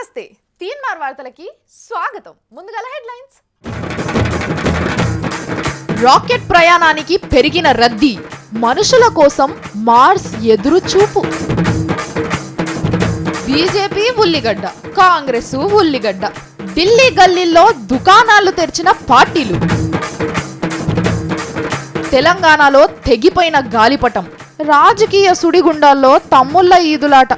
నమస్తే తీన్మార్ వార్తలకి స్వాగతం. ముందుగా హెడ్లైన్స్. రాకెట్ ప్రయాణానికి పెరిగిన రద్దీ, మనుషుల కోసం మార్స్ ఎదురు చూపు. బీజేపీ ఉల్లిగడ్డ, కాంగ్రెస్ ఉల్లిగడ్డ. ఢిల్లీ గల్లీల్లో దుకాణాలు తెరిచిన పార్టీలు. తెలంగాణలో తెగిపోయిన గాలిపటం, రాజకీయ సుడిగుండాల్లో తమ్ముళ్ళ ఈదులాట.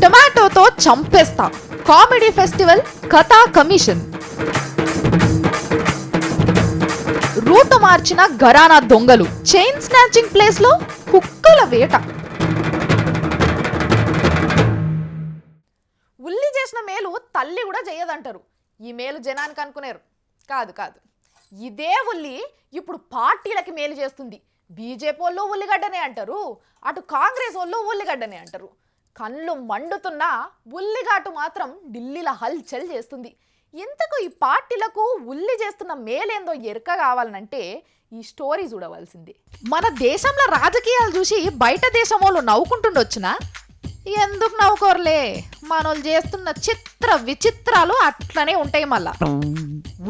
టొమాటోతో చంపేస్తా, కామెడీ ఫెస్టివల్ కథా కమిషన్. రూట్ మార్చిన ఘరానా దొంగలు, చైన్ స్నాచింగ్ ప్లేస్ లో కుక్కల వేట. ఉల్లి చేసిన మేలు తల్లి కూడా చేయదంటారు. ఈ మేలు జనానికి అనుకునేరు. కాదు కాదు, ఇదే ఉల్లి ఇప్పుడు పార్టీలకి మేలు చేస్తుంది. బీజేపీ వాళ్ళు ఉల్లిగడ్డనే అంటారు, అటు కాంగ్రెస్ వాళ్ళు ఉల్లిగడ్డనే అంటారు. కళ్ళు మండుతున్న ఉల్లిగాటు మాత్రం ఢిల్లీలో హల్చల్ చేస్తుంది. ఇంతకు ఈ పార్టీలకు ఉల్లి చేస్తున్న మేలేందో ఎరక కావాలనంటే ఈ స్టోరీ చూడవలసింది. మన దేశంలో రాజకీయాలు చూసి బయట దేశం వాళ్ళు నవ్వుకుంటుండొచ్చునా? ఎందుకు నవ్వుకోరలే, మనోళ్ళు చేస్తున్న చిత్ర విచిత్రాలు అట్లనే ఉంటాయి. మళ్ళా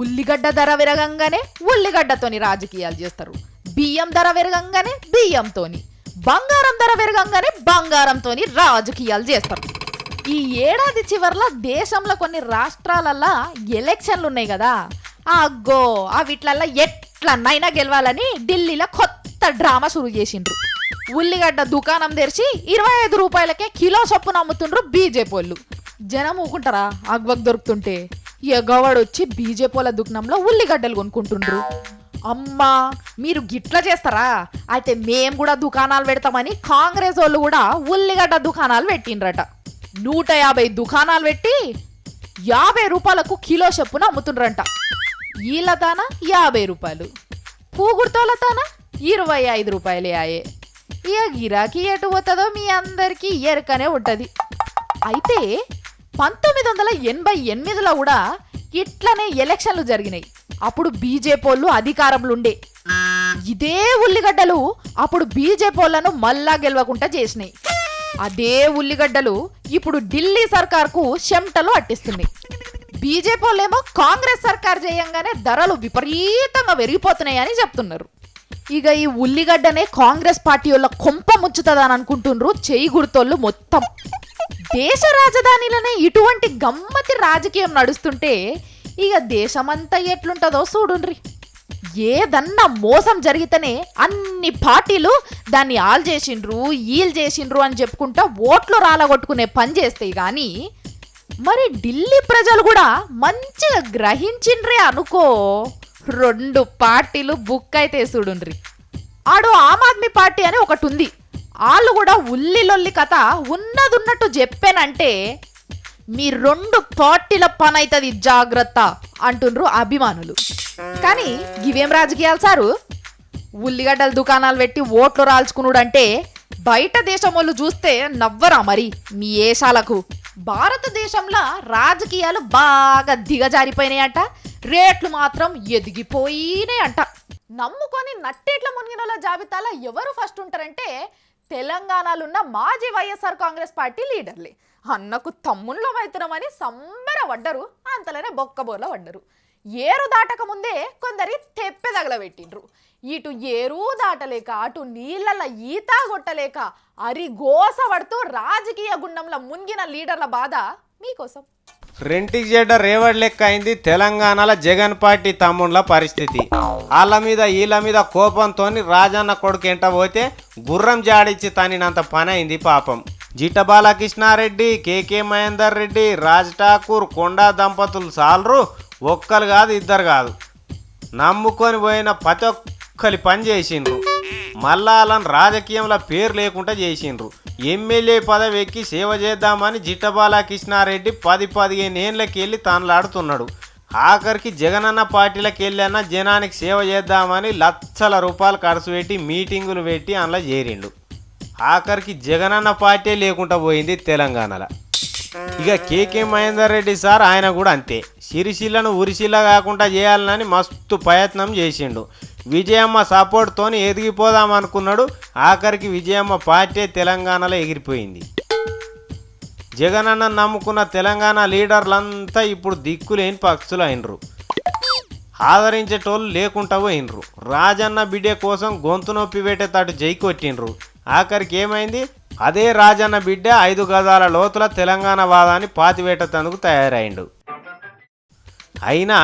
ఉల్లిగడ్డ ధర పెరగంగానే ఉల్లిగడ్డతోని రాజకీయాలు చేస్తారు, బియ్యం ధర పెరగంగానే బియ్యంతోని, బంగారం ధర పెరగంగానే బంగారంతోని రాజకీయాలు చేస్తారు. ఈ ఏడాది చివరిలో దేశంలో కొన్ని రాష్ట్రాలల్లో ఎలక్షన్లు ఉన్నాయి కదా, అగ్గో అవిట్లల్లో ఎట్లనైనా గెలవాలని ఢిల్లీలో కొత్త డ్రామా షురు చేసిండ్రు. ఉల్లిగడ్డ దుకాణం తెరిచి 25 రూపాయలకే కిలో చొప్పున అమ్ముతుండ్రు బీజేపీ వాళ్ళు. జనం ఊకుంటారా అగ్వగ్ దొరుకుతుంటే? ఎగవాడు వచ్చి బీజేపీ వాళ్ళ దుకాణంలో ఉల్లిగడ్డలు కొనుక్కుంటుండ్రు. అమ్మా మీరు గిట్ల చేస్తారా, అయితే మేము కూడా దుకాణాలు పెడతామని కాంగ్రెస్ వాళ్ళు కూడా ఉల్లిగడ్డ దుకాణాలు పెట్టిండ్రట. 150 దుకాణాలు పెట్టి 50 రూపాయలకు కిలో చొప్పున అమ్ముతుండ్రంట. ఈల తాన 50 రూపాయలు, పూగుర్తోల తాన 25 రూపాయలే ఆయే. ఇక గిరాకీ ఎటు పోతుందో మీ అందరికీ ఎరకనే ఉంటుంది. అయితే 1988లో కూడా ఇట్లనే ఎలక్షన్లు జరిగినాయి. అప్పుడు బీజేపీ వాళ్ళు అధికారంలో ఉండే. ఇదే ఉల్లిగడ్డలు అప్పుడు బీజేపీ వాళ్ళను మళ్ళా గెలవకుండా చేసినాయి. అదే ఉల్లిగడ్డలు ఇప్పుడు ఢిల్లీ సర్కార్కు చెమటలు అట్టిస్తున్నాయి. బీజేపీ వాళ్ళేమో కాంగ్రెస్ సర్కార్ చేయంగానే ధరలు విపరీతంగా పెరిగిపోతున్నాయి అని చెప్తున్నారు. ఇక ఈ ఉల్లిగడ్డనే కాంగ్రెస్ పార్టీ వాళ్ళ కొంప ముచ్చుతుందని అనుకుంటున్నారు చెయ్యి గుర్తోళ్ళు మొత్తం. దేశ రాజధానిలోనే ఇటువంటి గమ్మతి రాజకీయం నడుస్తుంటే ఇక దేశమంతా ఎట్లుంటుందో చూడుండ్రి. ఏదన్నా మోసం జరిగితేనే అన్ని పార్టీలు దాన్ని ఆల్ చేసిండ్రు ఈల్ చేసిండ్రు అని చెప్పుకుంటా ఓట్లు రాలగొట్టుకునే పని చేస్తాయి. కానీ మరి ఢిల్లీ ప్రజలు కూడా మంచిగా గ్రహించిండ్రే అనుకో, 2 పార్టీలు బుక్ అయితే చూడుండ్రి. ఆడు ఆమ్ ఆద్మీ పార్టీ అని ఒకటి ఉంది, వాళ్ళు కూడా ఉల్లిలొల్లి కథ ఉన్నదున్నట్టు చెప్పానంటే మీ 2 పార్టీల పని అవుతుంది జాగ్రత్త అంటుండ్రు అభిమానులు. కానీ ఇవేం రాజకీయాలు సారు? ఉల్లిగడ్డల దుకాణాలు పెట్టి ఓట్లు రాల్చుకున్నాడు అంటే బయట దేశం వాళ్ళు చూస్తే నవ్వరా మరి మీ ఏషాలకు? భారతదేశంలో రాజకీయాలు బాగా దిగజారిపోయినాయంట, రేట్లు మాత్రం ఎదిగిపోయినాయంట. నమ్ముకొని నట్టేట్ల మునిగినోళ్ళ జాబితాలో ఎవరు ఫస్ట్ ఉంటారంటే తెలంగాణలో ఉన్న మాజీ వైఎస్ఆర్ కాంగ్రెస్ పార్టీ లీడర్లే. అన్నకు తమ్ముళ్ళ వైతునమని సంబరపడ్డరు, అంతలోనే బొక్కబోర్ల పడ్డరు. ఏరు దాటక ముందే కొందరి తెప్పె తగలబెట్టిండ్రు. ఇటు ఏరు దాటలేక అటు నీళ్ళ ఈత కొట్టలేక అరిగోస పడుతూ రాజకీయ గుండంలో మునిగిన లీడర్ల బాధ మీకోసం. రెంటికి చెడ్డ రేవడి లెక్క అయింది తెలంగాణలో జగన్ పార్టీ తమ్ముళ్ళ పరిస్థితి. వాళ్ళ మీద వీళ్ళ మీద కోపంతో రాజన్న కొడుకు ఎంట పోతే గుర్రం జాడిచ్చి తనినంత పని అయింది పాపం. జిట్ట బాలకృష్ణారెడ్డి, కేకే మహేందర్ రెడ్డి, రాజ్ ఠాకూర్, కొండా దంపతులు సాలరు, ఒక్కరు కాదు ఇద్దరు కాదు, నమ్ముకొని పోయిన ప్రతి ఒక్కరి పని చేసిండ్రు. మళ్ళా వాళ్ళని రాజకీయంలో పేరు లేకుండా చేసిండ్రు. ఎమ్మెల్యే పదవి ఎక్కి సేవ చేద్దామని జిట్ట బాలకృష్ణారెడ్డి 10-15 ఏళ్ళకి వెళ్ళి తనలాడుతున్నాడు. ఆఖరికి జగనన్న పార్టీలకు వెళ్ళినా జనానికి సేవ చేద్దామని లక్షల రూపాయలు ఖర్చు పెట్టి మీటింగులు పెట్టి అందులో చేరిండు. ఆఖరికి జగనన్న పార్టీ లేకుండా పోయింది తెలంగాణలో. ఇక కేకే మహేందర్ రెడ్డి సార్ ఆయన కూడా అంతే, సిరిసిల్లను ఉరిసిల్ల కాకుండా చేయాలని మస్తు ప్రయత్నం చేసిండు. విజయమ్మ సపోర్ట్తో ఎదిగిపోదాం అనుకున్నాడు. ఆఖరికి విజయమ్మ పార్టీ తెలంగాణలో ఎగిరిపోయింది. జగనన్న నమ్ముకున్న తెలంగాణ లీడర్లంతా ఇప్పుడు దిక్కులేని పక్షులు అయినరు, ఆదరించేటోళ్ళు లేకుండా పోయినరు. రాజన్న బిడ్డ కోసం గొంతు నొప్పి పెట్టేటట్టు జై కొట్టిండ్రు. ఆఖరికి ఏమైంది? అదే రాజన్న బిడ్డ 5 గజాల లోతుల తెలంగాణ వాదాన్ని పాతివేటతందుకు తయారైండు. అయినా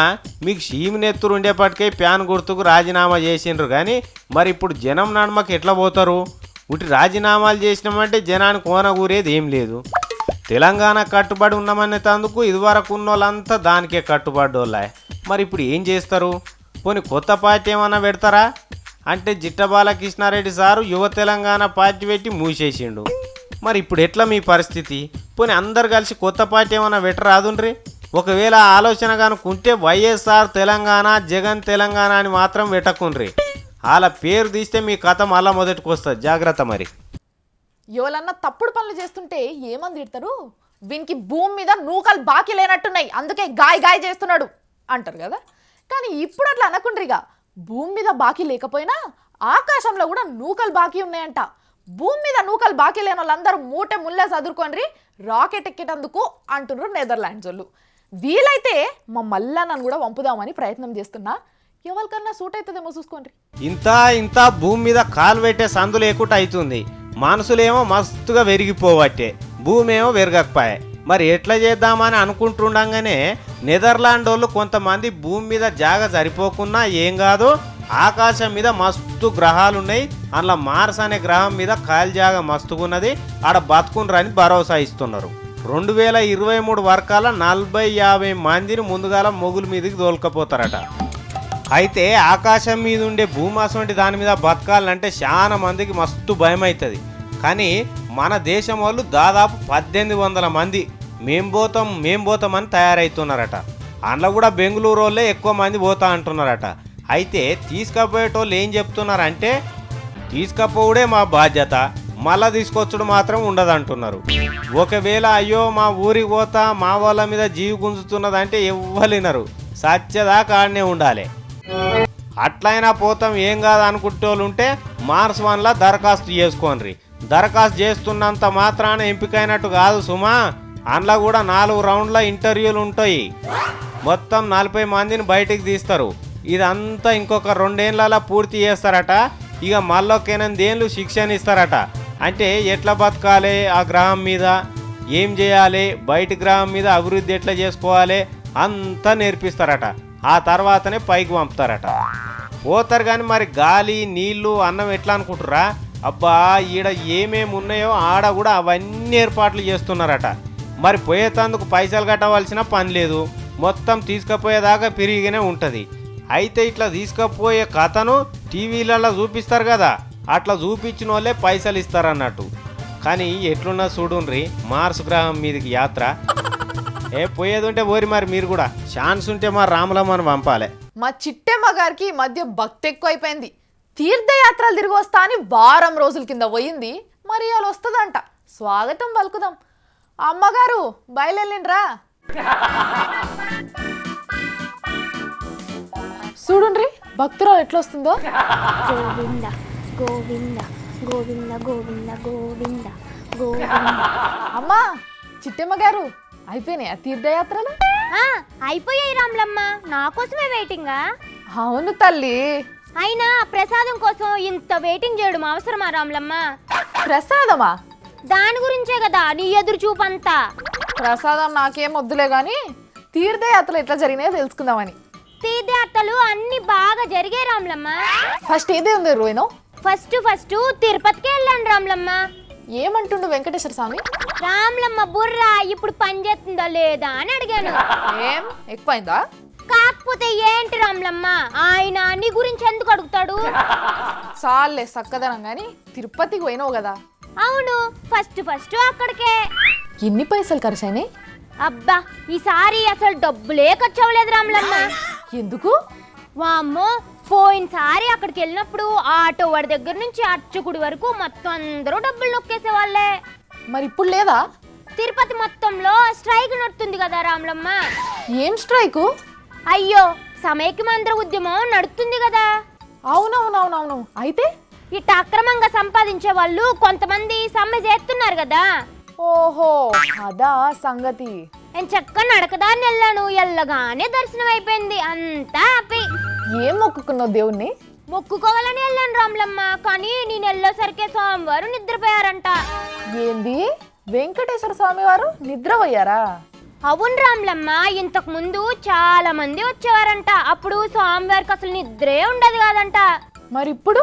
మీకు షీమినెత్తురు ఉండేపటికే ప్యాన్ గుర్తుకు రాజీనామా చేసిండ్రు. కానీ మరి ఇప్పుడు జనం నడమకి ఎట్లా పోతారు? ఉటి రాజీనామాలు చేసినామంటే జనానికి ఓనగూరేది ఏం లేదు. తెలంగాణ కట్టుబడి ఉన్నామనేందుకు ఇదివరకు ఉన్న వాళ్ళంతా దానికే కట్టుబడ్డోళ్ళ. మరి ఇప్పుడు ఏం చేస్తారు? పోనీ కొత్త పార్టీ ఏమన్నా పెడతారా అంటే జిట్ట బాలకృష్ణారెడ్డి సారు యువ తెలంగాణ పార్టీ పెట్టి మూసేసిండు. మరి ఇప్పుడు ఎట్లా మీ పరిస్థితి? పోనీ అందరు కలిసి కొత్త పార్టీ ఏమన్నా పెట్టరాదుండ్రి. ఒకవేళ ఆలోచన కనుక్కుంటే వైఎస్ఆర్ తెలంగాణ, జగన్ తెలంగాణ అని మాత్రం పెట్టకుండ్రి. వాళ్ళ పేరు తీస్తే మీ కథ మళ్ళా మొదటికి వస్తుంది, జాగ్రత్త. మరి ఎవరన్నా తప్పుడు పనులు చేస్తుంటే ఏమని తిడతారు? వీనికి భూమి మీద నూకలు బాకీ లేనట్టున్నాయి, అందుకే గాయ చేస్తున్నాడు అంటారు కదా. కానీ ఇప్పుడు అట్లా అనకుండ్రిగా. భూమి మీద బాకీ లేకపోయినా ఆకాశంలో కూడా నూకలు బాకీ ఉన్నాయంట. భూమి మీద నూకలు బాకీ లేని వాళ్ళందరూ మూటె ముల్లే చదువుకోండి, రాకెట్ ఎక్కేటందుకు అంటున్నారు నెదర్లాండ్స్ వాళ్ళు. వీలైతే మా మల్లన్నను కూడా పంపుదామని ప్రయత్నం చేస్తున్నా. ఎవరికన్నా సూట్ అవుతుందేమో చూసుకోండి. ఇంత భూమి మీద కాలు పెట్టే సందు లేకుండా అవుతుంది. మనసులేమో మస్తుగా వెరిగిపోవట్టే, భూమి ఏమో వెరగకపోయే. మరి ఎట్లా చేద్దామని అనుకుంటుండగానే నెదర్లాండ్ వాళ్ళు కొంతమంది భూమి మీద జాగ సరిపోకున్నా ఏం కాదు, ఆకాశం మీద మస్తు గ్రహాలు ఉన్నాయి, అందులో మార్స్ అనే గ్రహం మీద ఖాళీ జాగ మస్తుగున్నది, ఆడ బతుకుండ్రని భరోసా ఇస్తున్నారు. 2023 వరకాల 40-50 మందిని ముందుగాల మొగుల మీదకి తోలుకపోతారట. అయితే ఆకాశం మీద ఉండే భూమాసం వంటి దాని మీద బతకాలంటే చాలా మందికి మస్తు భయం అవుతుంది. కానీ మన దేశం వాళ్ళు దాదాపు 1800 మంది మేం పోతామని తయారవుతున్నారట. అందులో కూడా బెంగళూరు వాళ్ళే ఎక్కువ మంది పోతా అంటున్నారట. అయితే తీసుకపోయేటోళ్ళు ఏం చెప్తున్నారంటే తీసుకపోవడే మా బాధ్యత, మళ్ళా తీసుకొచ్చుడు మాత్రం ఉండదంటున్నారు. ఒకవేళ అయ్యో మా ఊరికి పోతా మా వాళ్ళ మీద జీవి గుంజుతున్నదంటే ఎవ్వలినరు, సత్యదాకా ఆడనే ఉండాలి. అట్లయినా పోతాం ఏం కాదు అనుకుంటే వాళ్ళు ఉంటే మార్స్ 1లా దరఖాస్తు చేసుకోండి. దరఖాస్తు చేస్తున్నంత మాత్రాన ఎంపికైనట్టు కాదు సుమా, అందులో కూడా 4 రౌండ్ల ఇంటర్వ్యూలు ఉంటాయి. మొత్తం 40 మందిని బయటికి తీస్తారు. ఇదంతా ఇంకొక 2 ఏళ్ళలా పూర్తి చేస్తారట. ఇక మళ్ళీ 8 ఏళ్ళు శిక్షణ ఇస్తారట. అంటే ఎట్లా బతకాలి ఆ గ్రహం మీద, ఏం చేయాలి, బయటి గ్రహం మీద అభివృద్ధి ఎట్లా చేసుకోవాలి అంతా నేర్పిస్తారట. ఆ తర్వాతనే పైకి పంపుతారట. పోతారు. కానీ మరి గాలి, నీళ్లు, అన్నం ఎట్లా అనుకుంటురా? అబ్బా ఈడ ఏమేమి ఉన్నాయో ఆడ కూడా అవన్నీ ఏర్పాట్లు చేస్తున్నారట. మరి పోయేటందుకు పైసలు కట్టవలసిన పని లేదు, మొత్తం తీసుకుపోయేదాకా పెరిగినే ఉంటుంది. అయితే ఇట్లా తీసుకుపోయే కథను టీవీలలో చూపిస్తారు కదా, అట్లా చూపించిన వాళ్ళే పైసలు ఇస్తారన్నట్టు. కానీ ఎట్లున్నా చూడుండ్రి మార్స్ గ్రహం మీదకి యాత్ర. పోయేది ఉంటే పోరి, మరి మీరు కూడా ఛాన్స్ ఉంటే మా రాములమ్మని పంపాలి. మా చిట్టెమ్మ గారికి ఈ మధ్య భక్తి ఎక్కువ అయిపోయింది. తీర్థయాత్రలు తిరిగి వస్తా అని వారం రోజుల కింద పోయింది, మరి వాళ్ళు వస్తుందంట. స్వాగతం పలుకుదాం. అమ్మగారు బయలుదేరిండ్రా. చూడుండ్రి భక్తురాలు ఎట్లా వస్తుందో. గోవింద గోవింద గోవింద గోవింద గోవింద గోవింద. అమ్మా చిట్టెమ్మ గారు అయిపోయినాయా తీర్థయాత్రలు? అయిపోయాయి రామ్లమ్మ, నా కోసమే వెయిటింగా? అవును తల్లి. అయినా ప్రసాదం కోసం ఇంత వెయిటింగ్ చేయడం అవసరమా రామ్లమ్మ? ప్రసాదమా? దాని గురించే కదా నీ ఎదురు చూపంతా. ప్రసాదం నాకేం వద్దులే గాని తీర్థయాత్రలు ఎట్లా జరిగినాయో తెలుసుకుందామని. తీర్థయాత్రలు అన్ని బాగా జరిగాయి రామ్లమ్మ. ఫస్ట్ ఏదే ఉంది రోయినో? ఫస్ట్ తిరుపతికి వెళ్ళాను రామ్లమ్మ. ఏమంటుండు వెంకటేశ్వర స్వామి? రామ్లమ్మ బుర్రా ఇప్పుడు పనిచేస్తుందా లేదా అని అడిగాను. ఏం ఎక్కువైందా? కాకపోతే ఏంటి రామ్లమ్మ, ఆయన నీ గురించి ఎందుకు అడుగుతాడు? చాలే సక్కదనం గాని తిరుపతికి పోయినావు కదా. అవును, ఫస్ట్ అక్కడికే. ఎన్ని పైసలు ఖర్చు అయినాయి? అబ్బా ఈసారి అసలు డబ్బులే ఖర్చు అవ్వలేదు రామ్లమ్మ. ఎందుకు? వామ్మో, పోయినసారి అక్కడికి వెళ్ళినప్పుడు ఆటో వాడి దగ్గర నుంచి అర్చకుడి వరకు మొత్తం అందరూ డబ్బులు నొక్కేసే వాళ్ళే. మరి ఇప్పుడు లేదా? తిరుపతి మొత్తంలో స్ట్రైక్ నడుతుంది కదా రామ్లమ్మ. ఏం స్ట్రైకు? అయ్యో సమైక్యమంత్ర ఉద్యమం నడుస్తుంది కదా. అవునవునవునవును. అయితే ఇట్ట అక్రమంగా సంపాదించే వాళ్ళు కొంతమంది సమ్మె చేస్తున్నారు కదా. ఓహో అదా సంగతి. నేను చక్క నడకదాన్ని వెళ్ళాను, వెళ్ళగానే దర్శనం అయిపోయింది, అంతా హ్యాపీ. ఏం మొక్కుకున్నావు దేవుణ్ణి? మొక్కుకోవాలని వెళ్ళాను రాములమ్మ, కానీ నేను వెళ్ళేసరికి స్వామివారు నిద్రపోయారంట. ఏంది, వెంకటేశ్వర స్వామి వారు నిద్రపోయారా? అవును రాములమ్మ, ఇంతకు ముందు చాలా మంది వచ్చేవారంట, అప్పుడు స్వామివారికి అసలు నిద్రే ఉండదు కాదంట. మరి ఇప్పుడు?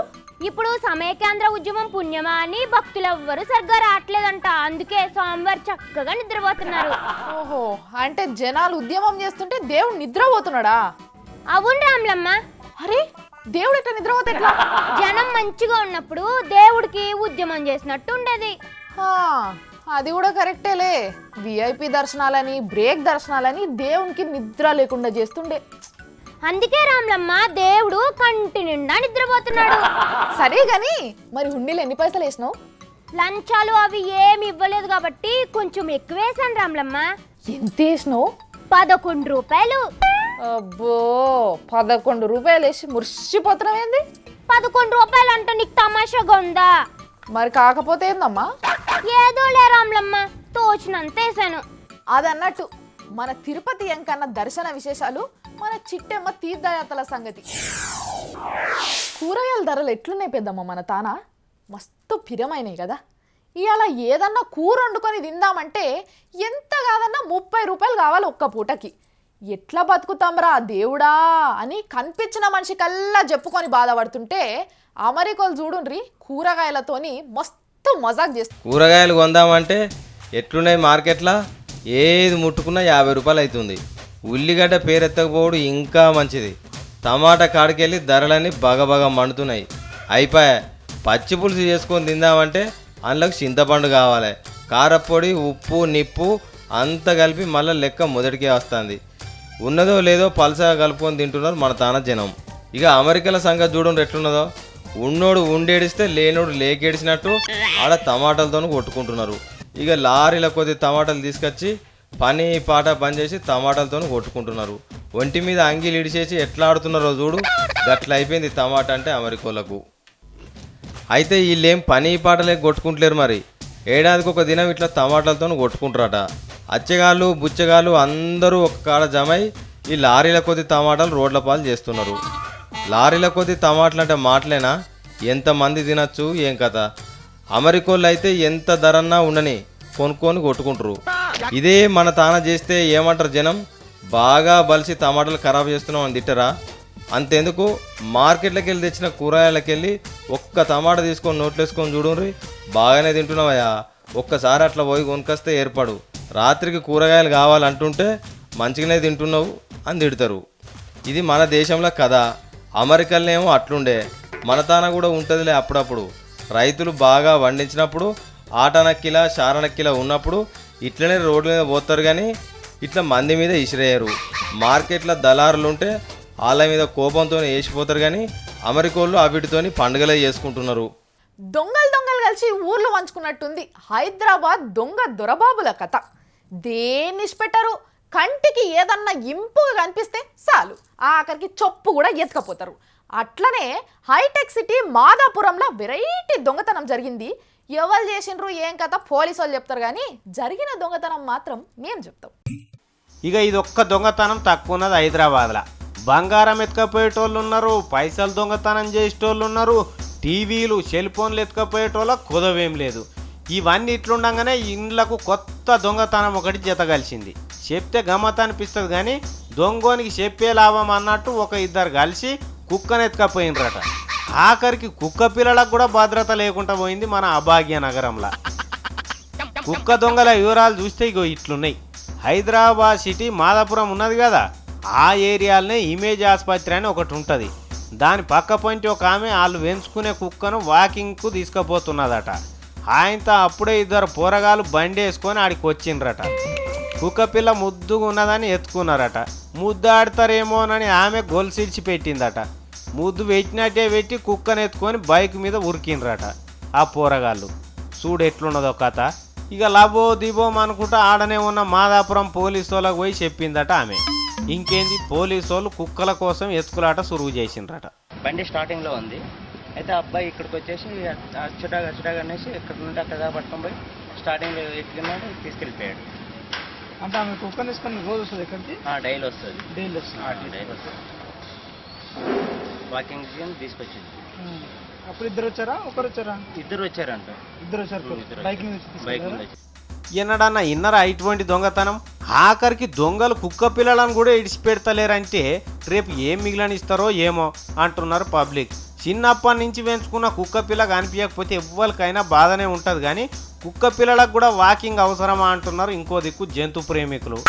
ఇప్పుడు సమయకేంద్ర ఉద్యమం పుణ్యమా అని భక్తులు ఎవ్వరూ సరిగ్గా రావట్లేదంట, అందుకే స్వామివారు చక్కగా నిద్రపోతున్నారు. ఓహో, అంటే జనాలు ఉద్యమం చేస్తుంటే దేవుడు నిద్రపోతున్నాడా? అవును రాములమ్మ. అరే, దేవుడు ఎట్లా నిద్రపోతే ఎట్లా? జనం మంచిగా ఉన్నప్పుడు దేవుడికి ఉద్యమం చేసినట్టు ఉండేది. అది కూడా కరెక్టేలే. విఐపి దర్శనాలని, బ్రేక్ దర్శనాలని దేవునికి నిద్ర లేకుండా చేస్తుండే. అందుకే రాములమ్మ దేవుడు కంటి నిండా నిద్రపోతున్నాడు. సరే గాని మరి హుండీలు ఎన్ని పైసలు వేసినావు? లంచాలు అవి ఏమి ఇవ్వలేదు కాబట్టి కొంచెం ఎక్కువ వేసాను రాములమ్మ. ఎంత వేసినావు? 11 రూపాయలు. అబ్బో, 11 రూపాయలు వేసి మురిసిపోతున్నావు ఏంది? 11 రూపాయలు అంటే నీకు తమాషాగా ఉందా? మరి కాకపోతే ఏందమ్మా? ఏదో లే రాములమ్మ, తోచినంత వేసాను. అదన్నట్టు మన తిరుపతి ఎంకన్న దర్శన విశేషాలు, మన చిట్టెమ్మ తీర్థయాత్రల సంగతి. కూరగాయల ధరలు ఎట్లున్నాయి పెద్దమ్మ మన తానా? మస్తు పిరమైనాయి కదా. ఇవాళ ఏదన్నా కూర వండుకొని తిందామంటే ఎంత కాదన్నా 30 రూపాయలు కావాలి ఒక్క పూటకి. ఎట్లా బతుకుతాంరా దేవుడా అని కనిపించిన మనిషి కల్లా చెప్పుకొని బాధపడుతుంటే అమెరికాలు చూడుండ్రి కూరగాయలతోని మస్తు మజాక్ చేస్తారు. కూరగాయలు కొందామంటే ఎట్లున్నాయి మార్కెట్లో? ఏది ముట్టుకున్నా 50 రూపాయలు అవుతుంది. ఉల్లిగడ్డ పేరెత్తకపోవడం ఇంకా మంచిది. టమాటా కాడికెళ్ళి ధరలన్నీ బగబగ మండుతున్నాయి. అయిపోయా, పచ్చి పులుసు చేసుకొని తిందామంటే అందులోకి చింతపండు కావాలి, కారపొడి, ఉప్పు, నిప్పు అంతా కలిపి మళ్ళీ లెక్క మొదటికే వస్తుంది. ఉన్నదో లేదో పలసగా కలుపుకొని తింటున్నారు మన తాన జనం. ఇక అమెరికాల సంగతి చూడండి ఎట్లున్నదో. ఉన్నోడు ఉండేడిస్తే లేనోడు లేకేడిసినట్టు ఆడ టమాటాలతో కొట్టుకుంటున్నారు. ఇక లారీల కొద్ది టమాటాలు తీసుకొచ్చి పని పాట పని చేసి టమాటాలతో కొట్టుకుంటున్నారు. ఒంటి మీద అంగీలు ఇడిచేసి ఎట్లా ఆడుతున్నారో చూడు. గట్ల అయిపోయింది టమాటా అంటే అమెరికోలకు. అయితే వీళ్ళేం పని పాటలే కొట్టుకుంటలేరు, మరి ఏడాదికి ఒక దినం ఇట్లా టమాటాలతో కొట్టుకుంటారట. అచ్చగాళ్ళు బుచ్చగాళ్ళు అందరూ ఒక కాడ జమై ఈ లారీల కొద్ది టమాటాలు రోడ్ల పాలు చేస్తున్నారు. లారీల కొద్ది టమాటాలు అంటే మాటలేనా? ఎంతమంది తినచ్చు ఏం కథ. అమెరికోళ్ళు అయితే ఎంత ధరన్నా ఉండని కొనుక్కొని కొట్టుకుంటారు. ఇదే మన తాన చేస్తే ఏమంటారు జనం? బాగా బలిసి టమాటాలు ఖరాబ్ చేస్తున్నాం అని తిట్టరా? అంతెందుకు, మార్కెట్లోకి వెళ్ళి తెచ్చిన కూరగాయలకి వెళ్ళి ఒక్క టమాటా తీసుకొని నోట్లు వేసుకొని చూడుర్రి, బాగానే తింటున్నావయ్యా, ఒక్కసారి అట్లా పోయి కొనుకొస్తే ఏర్పడు, రాత్రికి కూరగాయలు కావాలంటుంటే మంచిగానే తింటున్నావు అని తిడతారు. ఇది మన దేశంలో కదా. అమెరికాలోనేమో అట్లుండే. మన తాన కూడా ఉంటుందిలే అప్పుడప్పుడు. రైతులు బాగా వండించినప్పుడు ఆటనక్కిలా శారనక్కిలా ఉన్నప్పుడు ఇట్లనే రోడ్ల మీద పోతారు, కానీ ఇట్లా మంది మీద ఇసిరేయరు. మార్కెట్లో దళారులు ఉంటే వాళ్ళ మీద కోపంతో వేసిపోతారు, కానీ అమెరికోళ్ళు అవిటితోని పండుగలే చేసుకుంటున్నారు. దొంగలు కలిసి ఊర్లు వంచుకున్నట్టుంది హైదరాబాద్ దొంగ దొరబాబుల కథ. దేన్ని ఇష్టపెట్టారు? కంటికి ఏదన్నా ఇంపుగా కనిపిస్తే చాలు, ఆఖరికి చొప్పు కూడా ఎత్తుకపోతారు. అట్లనే హైటెక్ సిటీ మాదాపురంలో వెరైటీ దొంగతనం జరిగింది. ఎవరు చేసిండ్రు ఏం కథ పోలీసు వాళ్ళు చెప్తారు, కానీ జరిగిన దొంగతనం మాత్రం మేము చెప్తాం. ఇక ఇది ఒక్క దొంగతనం తక్కువ ఉన్నది హైదరాబాద్లో. బంగారం ఎత్తుకపోయేటోళ్ళు ఉన్నారు, పైసలు దొంగతనం చేసేటోళ్ళు ఉన్నారు, టీవీలు సెల్ ఫోన్లు ఎత్తుకపోయేటోళ్ళ కుదవేం లేదు. ఇవన్నీ ఇట్లుండగానే ఇండ్లకు కొత్త దొంగతనం ఒకటి జత కలిసింది. చెప్తే గమ్మత్ అనిపిస్తుంది, కానీ దొంగోనికి చెప్పే లాభం అన్నట్టు ఒక ఇద్దరు కలిసి కుక్కను ఎత్తుకపోయినరట. ఆఖరికి కుక్క పిల్లలకు కూడా భద్రత లేకుండా పోయింది మన అభాగ్య నగరంలో. కుక్క దొంగల వివరాలు చూస్తే ఇగో ఇట్లున్నాయి. హైదరాబాద్ సిటీ మాదాపురం ఉన్నది కదా, ఆ ఏరియాలోనే ఇమేజ్ ఆసుపత్రి అని ఒకటి ఉంటుంది. దాని పక్క పొంటి ఒక ఆమె వాళ్ళు పెంచుకునే కుక్కను వాకింగ్కు తీసుకుపోతున్నదట. ఆయనతో అప్పుడే ఇద్దరు పోరగాళ్ళు బండి వేసుకొని ఆడికి వచ్చిండ్రట. కుక్క పిల్ల ముద్దుగా ఉన్నదని ఎత్తుకున్నారట. ముద్దు ఆడతారేమోనని ఆమె గొలుసిడిచి పెట్టిందట. ముద్దు పెట్టినట్టే పెట్టి కుక్కను ఎత్తుకొని బైక్ మీద ఉరికిండ్రట ఆ పోరగాళ్ళు. చూడు ఎట్లున్నదో కథ. ఇక లబో దిబోం అనుకుంటా ఆడనే ఉన్న మాదాపురం పోలీసు వాళ్ళకి పోయి చెప్పిందట ఆమె. ఇంకేంది, పోలీసు వాళ్ళు కుక్కల కోసం ఎత్తుకులాట సురువు చేసిండ్రట. బండి స్టార్టింగ్లో ఉంది. అయితే అబ్బాయి ఇక్కడికి వచ్చేసి అచ్చుటాగా అనేసి ఇక్కడ నుండి అక్కడ పట్టుకొని పోయి స్టార్టింగ్ ఎత్తుకున్నాడు తీసుకెళ్ళిపోయాడు. అంటే ఆమె కుక్కర్ తీసుకొని రోజు వస్తుంది ఎక్కడికి? డైలీ వస్తుంది. డైలీ వస్తుంది. డైలీ వస్తుంది. వాకింగ్ తీసుకొచ్చింది. అప్పుడు ఇద్దరు వచ్చారా ఒకరు వచ్చారా? ఇద్దరు వచ్చారంట. ఇద్దరు వచ్చారు బైక్ మీద బైక్ మీద వచ్చి. ఎన్నడన్నా ఇన్నరా ఇటువంటి దొంగతనం? ఆఖరికి దొంగలు కుక్క పిల్లలను కూడా ఇడిచిపెడతలేరంటే రేపు ఏం మిగిలనిస్తారో ఏమో అంటున్నారు పబ్లిక్. చిన్నప్పటి నుంచి పెంచుకున్న కుక్క పిల్ల కనిపించకపోతే ఎవ్వరికైనా బాధనే ఉంటుంది, కానీ కుక్క పిల్లలకు కూడా వాకింగ్ అవసరమా అంటున్నారు ఇంకో దిక్కు జంతు ప్రేమికులు.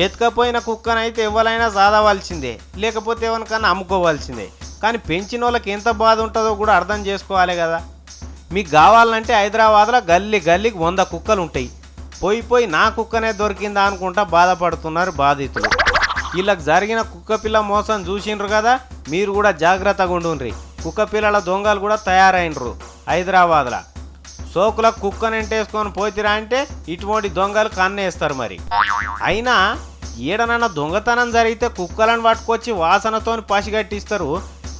ఎత్తుకపోయిన కుక్కనైతే ఎవరైనా సాదవలసిందే, లేకపోతే ఎవరికైనా అమ్ముకోవాల్సిందే. కానీ పెంచిన వాళ్ళకి ఎంత బాధ ఉంటుందో కూడా అర్థం చేసుకోవాలి కదా. మీకు కావాలంటే హైదరాబాద్లో గల్లీకి 100 కుక్కలు ఉంటాయి. పోయి నా కుక్కనే దొరికిందా అనుకుంటా బాధపడుతున్నారు బాధితులు. వీళ్ళకి జరిగిన కుక్క పిల్ల మోసం చూసిండ్రు కదా, మీరు కూడా జాగ్రత్తగా ఉండుండ్రి. కుక్క పిల్లల దొంగలు కూడా తయారైనరు హైదరాబాద్లో. సోకులకు కుక్కను ఎంటేసుకొని పోతిరా అంటే ఇటువంటి దొంగలు కన్నేస్తారు. మరి అయినా ఏడనన్నా దొంగతనం జరిగితే కుక్కలను పట్టుకొచ్చి వాసనతో పసిగట్టిస్తారు.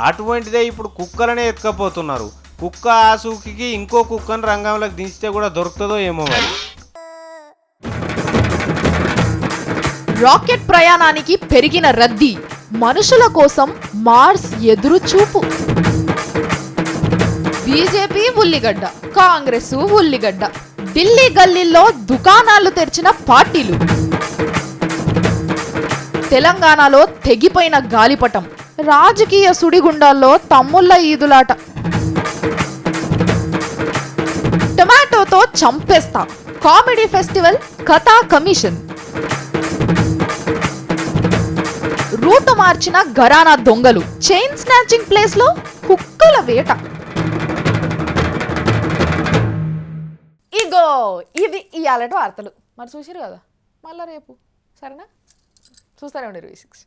అటువంటిదే ఇప్పుడు కుక్కలనే ఎత్తుకపోతున్నారు. కుక్క ఆసూకి ఇంకో కుక్కను రంగంలోకి దించితే కూడా దొరుకుతుందో ఏమో మరి. రాకెట్ ప్రయాణానికి పెరిగిన రద్దీ, మనుషుల కోసం మార్స్ ఎదురు చూపు. బీజేపీ ఉల్లిగడ్డ, కాంగ్రెస్ ఉల్లిగడ్డ. ఢిల్లీ గల్లీల్లో దుకాణాలు తెరిచిన పార్టీలు. తెలంగాణలో తెగిపోయిన గాలిపటం. రాజకీయ సుడిగుండాల్లో తమ్ముళ్ళ ఈదులాట. టొమాటోతో చంపేస్తా, కామెడీ ఫెస్టివల్ కథా కమిషన్. రూటు మార్చిన ఘరానా దొంగలు. చైన్ స్నాచింగ్ ప్లేస్ లో కుక్కల వేట. ఇగో ఇవి ఇయాలటి వార్తలు. మరి చూసిరు కదా, మళ్ళా రేపు సరేనా? చూస్తానే ఉండే 26.